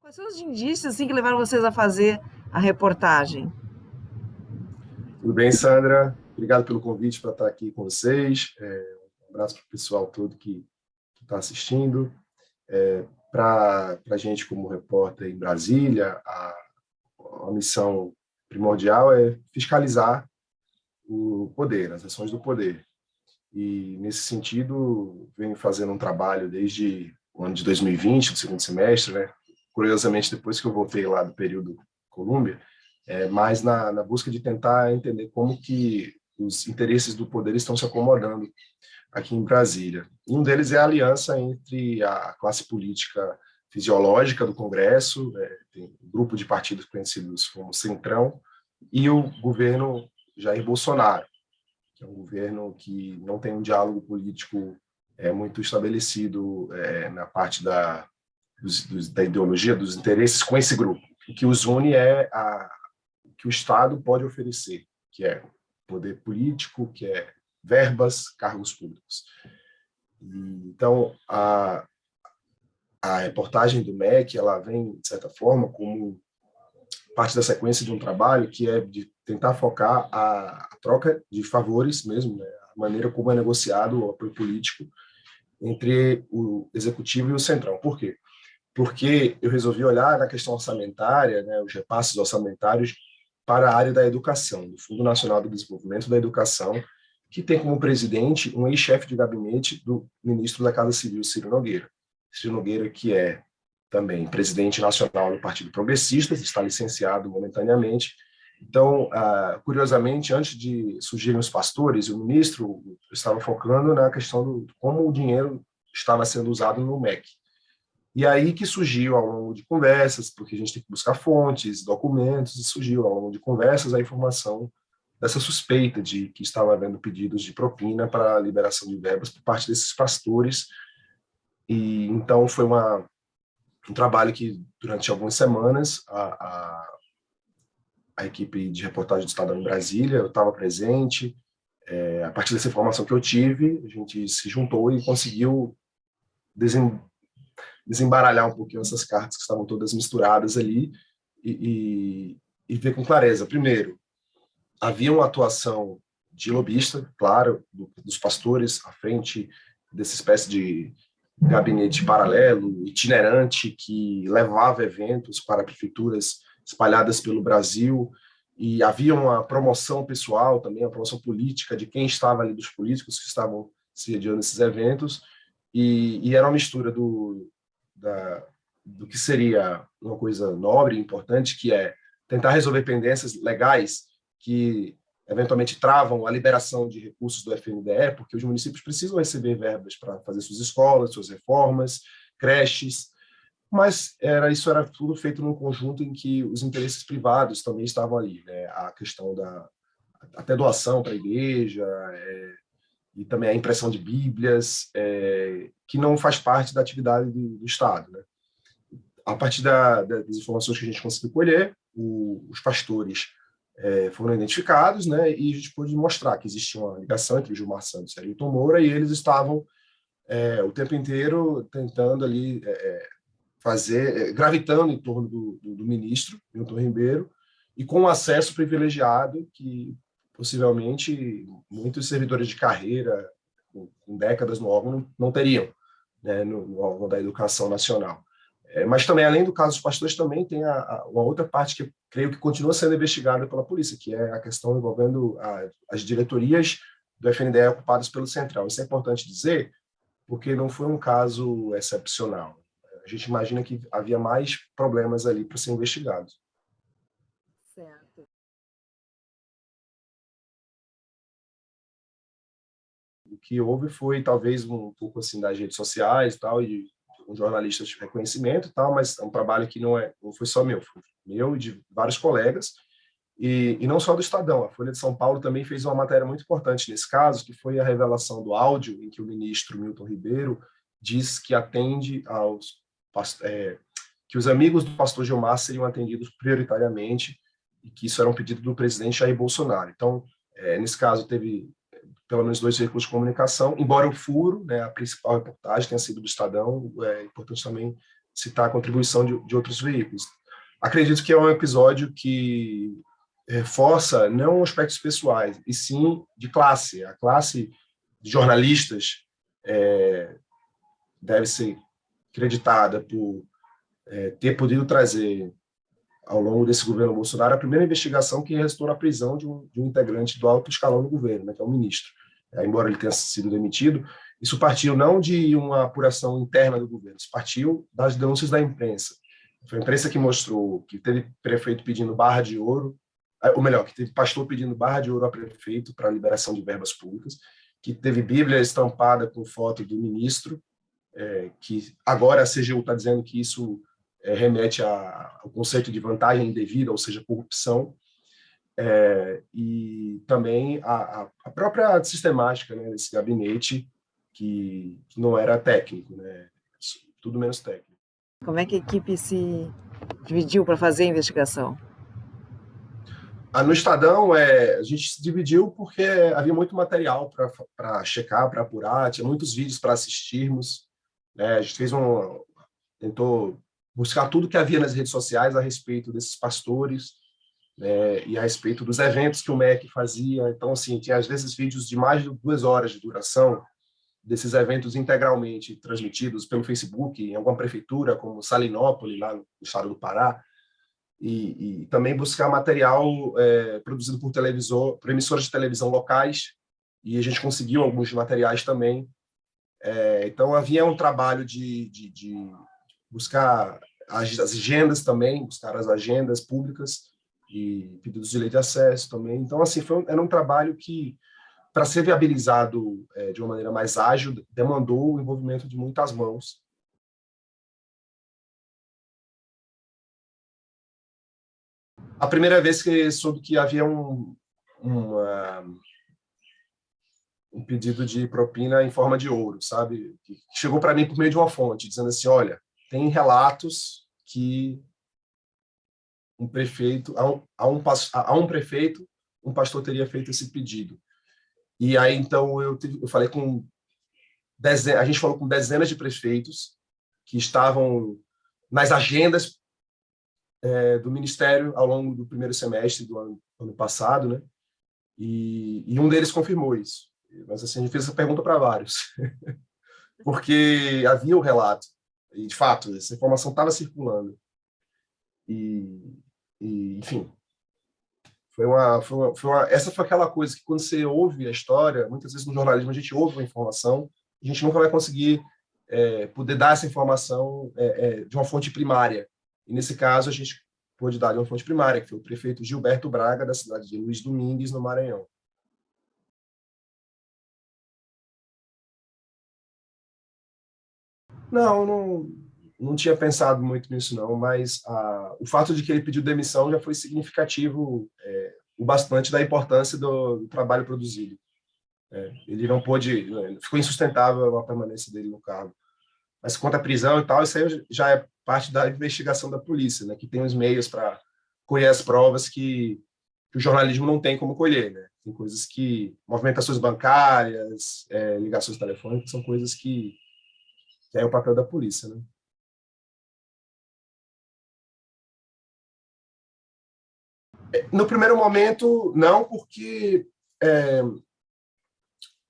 Quais são os indícios assim, que levaram vocês a fazer a reportagem? Tudo bem, Sandra? Obrigado pelo convite para estar aqui com vocês. Um abraço para o pessoal todo que está assistindo. Para a gente, como repórter em Brasília, a missão primordial é fiscalizar o poder, as ações do poder. E, nesse sentido, venho fazendo um trabalho desde o ano de 2020, do segundo semestre, né? Curiosamente, depois que eu voltei lá do período Colômbia, mas na busca de tentar entender como que os interesses do poder estão se acomodando aqui em Brasília. Um deles é a aliança entre a classe política fisiológica do Congresso, tem um grupo de partidos conhecidos como Centrão, e o governo Jair Bolsonaro, que é um governo que não tem um diálogo político muito estabelecido na parte da ideologia, dos interesses com esse grupo. O que os une é o que o Estado pode oferecer, que é poder político, que é verbas, cargos públicos. Então, a reportagem do MEC, ela vem, de certa forma, como parte da sequência de um trabalho que é de tentar focar a troca de favores mesmo, né? A maneira como é negociado o apoio político entre o executivo e o centrão. Por quê? Porque eu resolvi olhar na questão orçamentária, né, os repasses orçamentários para a área da educação, do Fundo Nacional do Desenvolvimento da Educação, que tem como presidente um ex-chefe de gabinete do ministro da Casa Civil, Ciro Nogueira. Ciro Nogueira, que é também presidente nacional do Partido Progressista, está licenciado momentaneamente. Então, curiosamente, antes de surgirem os pastores, o ministro estava focando na questão de como o dinheiro estava sendo usado no MEC. E aí que surgiu, ao longo de conversas, porque a gente tem que buscar fontes, documentos, e surgiu, ao longo de conversas, a informação dessa suspeita de que estava havendo pedidos de propina para a liberação de verbas por parte desses pastores. E então foi um trabalho que, durante algumas semanas, a equipe de reportagem do Estadão em Brasília, eu estava presente. A partir dessa informação que eu tive, a gente se juntou e conseguiu desembaralhar um pouquinho essas cartas que estavam todas misturadas ali e ver com clareza. Primeiro, havia uma atuação de lobista, claro, dos pastores à frente dessa espécie de gabinete paralelo, itinerante, que levava eventos para prefeituras espalhadas pelo Brasil, e havia uma promoção pessoal também, uma promoção política de quem estava ali, dos políticos que estavam sediando esses eventos, e era uma mistura do que seria uma coisa nobre e importante, que é tentar resolver pendências legais que eventualmente travam a liberação de recursos do FNDE, porque os municípios precisam receber verbas para fazer suas escolas, suas reformas, creches, mas isso era tudo feito num conjunto em que os interesses privados também estavam ali, né? A questão da até doação para a igreja, e também a impressão de bíblias, que não faz parte da atividade do Estado, né? A partir das informações que a gente conseguiu colher, os pastores foram identificados, né, e a gente pôde mostrar que existia uma ligação entre o Gilmar Santos e Ailton Moura, e eles estavam o tempo inteiro tentando ali gravitando em torno do ministro, Milton Ribeiro, e com um acesso privilegiado que possivelmente muitos servidores de carreira com décadas no órgão não teriam, né, no órgão da educação nacional. Mas também, além do caso dos pastores, também tem uma outra parte que eu creio que continua sendo investigada pela polícia, que é a questão envolvendo as diretorias do FNDE ocupadas pelo Central. Isso é importante dizer, porque não foi um caso excepcional. A gente imagina que havia mais problemas ali para ser investigados. Certo. O que houve foi talvez um pouco assim das redes sociais e tal, e um jornalista de reconhecimento e tal, mas é um trabalho que não foi só meu, foi meu e de vários colegas, e não só do Estadão. A Folha de São Paulo também fez uma matéria muito importante nesse caso, que foi a revelação do áudio em que o ministro Milton Ribeiro diz que atende que os amigos do pastor Gilmar seriam atendidos prioritariamente e que isso era um pedido do presidente Jair Bolsonaro. Então, nesse caso, teve pelo menos 2 veículos de comunicação, embora o furo, né, a principal reportagem tenha sido do Estadão, é importante também citar a contribuição de outros veículos. Acredito que é um episódio que reforça não aspectos pessoais, e sim de classe. A classe de jornalistas deve ser creditada por ter podido trazer, ao longo desse governo Bolsonaro, a primeira investigação que restou na prisão de um integrante do alto escalão do governo, né, que é o ministro. Embora ele tenha sido demitido, isso partiu não de uma apuração interna do governo, isso partiu das denúncias da imprensa. Foi a imprensa que mostrou que teve prefeito pedindo barra de ouro, ou melhor, que teve pastor pedindo barra de ouro a prefeito para a liberação de verbas públicas, que teve Bíblia estampada com foto do ministro, que agora a CGU está dizendo que isso remete ao conceito de vantagem indevida, ou seja, corrupção, e também a própria sistemática, né, desse gabinete que não era técnico, né, tudo menos técnico. Como é que a equipe se dividiu para fazer a investigação? No Estadão, a gente se dividiu porque havia muito material para checar, para apurar, tinha muitos vídeos para assistirmos, né, a gente tentou buscar tudo que havia nas redes sociais a respeito desses pastores, né, e a respeito dos eventos que o MEC fazia. Então, assim, tinha às vezes vídeos de mais de 2 horas de duração desses eventos integralmente transmitidos pelo Facebook em alguma prefeitura, como Salinópolis, lá no estado do Pará, e também buscar material produzido por emissoras de televisão locais, e a gente conseguiu alguns materiais também. Então, havia um trabalho de buscar as agendas também, buscar as agendas públicas e pedidos de lei de acesso também. Então, assim, era um trabalho que, para ser viabilizado de uma maneira mais ágil, demandou o envolvimento de muitas mãos. A primeira vez que soube que havia um pedido de propina em forma de ouro, sabe? Que chegou para mim por meio de uma fonte, dizendo assim, olha, tem relatos que um prefeito, a um prefeito, um pastor teria feito esse pedido. E aí, então, eu falei com a gente falou com dezenas de prefeitos que estavam nas agendas do Ministério ao longo do primeiro semestre do ano passado, né? E um deles confirmou isso. Mas, assim, a gente fez essa pergunta para vários, porque havia o relato, e, de fato, essa informação estava circulando. Enfim, essa foi aquela coisa que, quando você ouve a história, muitas vezes no jornalismo a gente ouve uma informação, a gente nunca vai conseguir poder dar essa informação de uma fonte primária. E, nesse caso, a gente pôde dar de uma fonte primária, que foi o prefeito Gilberto Braga, da cidade de Luiz Domingues, no Maranhão. Não tinha pensado muito nisso, não, mas o fato de que ele pediu demissão já foi significativo o bastante da importância do trabalho produzido. Ele não pôde, ficou insustentável a permanência dele no cargo. Mas quanto à prisão e tal, isso aí já é parte da investigação da polícia, né, que tem os meios para colher as provas que o jornalismo não tem como colher, né? Tem coisas que movimentações bancárias, ligações telefônicas, são coisas que é o papel da polícia, né? No primeiro momento, não, porque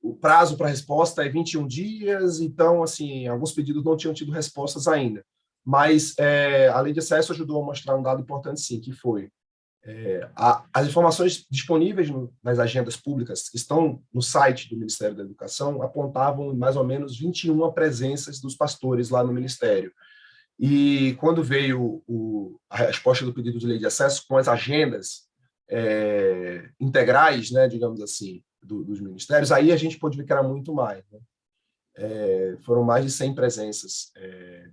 o prazo para resposta é 21 dias, então, assim, alguns pedidos não tinham tido respostas ainda. Mas a lei de acesso ajudou a mostrar um dado importante, sim, que foi as informações disponíveis nas agendas públicas que estão no site do Ministério da Educação apontavam mais ou menos 21 presenças dos pastores lá no Ministério. E quando veio a resposta do pedido de lei de acesso com as agendas integrais, né, digamos assim, dos ministérios, aí a gente pôde ver que era muito mais. Né? Foram mais de 100 presenças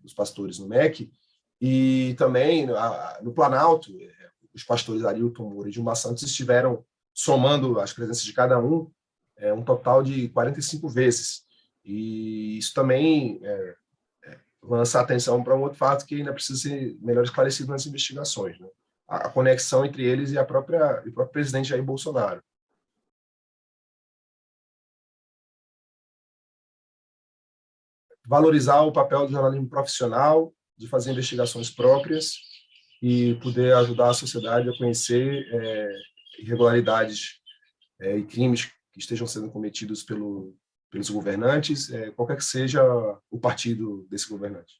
dos pastores no MEC, e também no Planalto, os pastores Arilton Moura e Dilma Santos estiveram somando as presenças de cada um total de 45 vezes. E isso também lança atenção para um outro fato que ainda precisa ser melhor esclarecido nas investigações, né? A conexão entre eles e o próprio presidente Jair Bolsonaro. Valorizar o papel do jornalismo profissional, de fazer investigações próprias e poder ajudar a sociedade a conhecer irregularidades e crimes que estejam sendo cometidos pelos governantes, qualquer que seja o partido desse governante.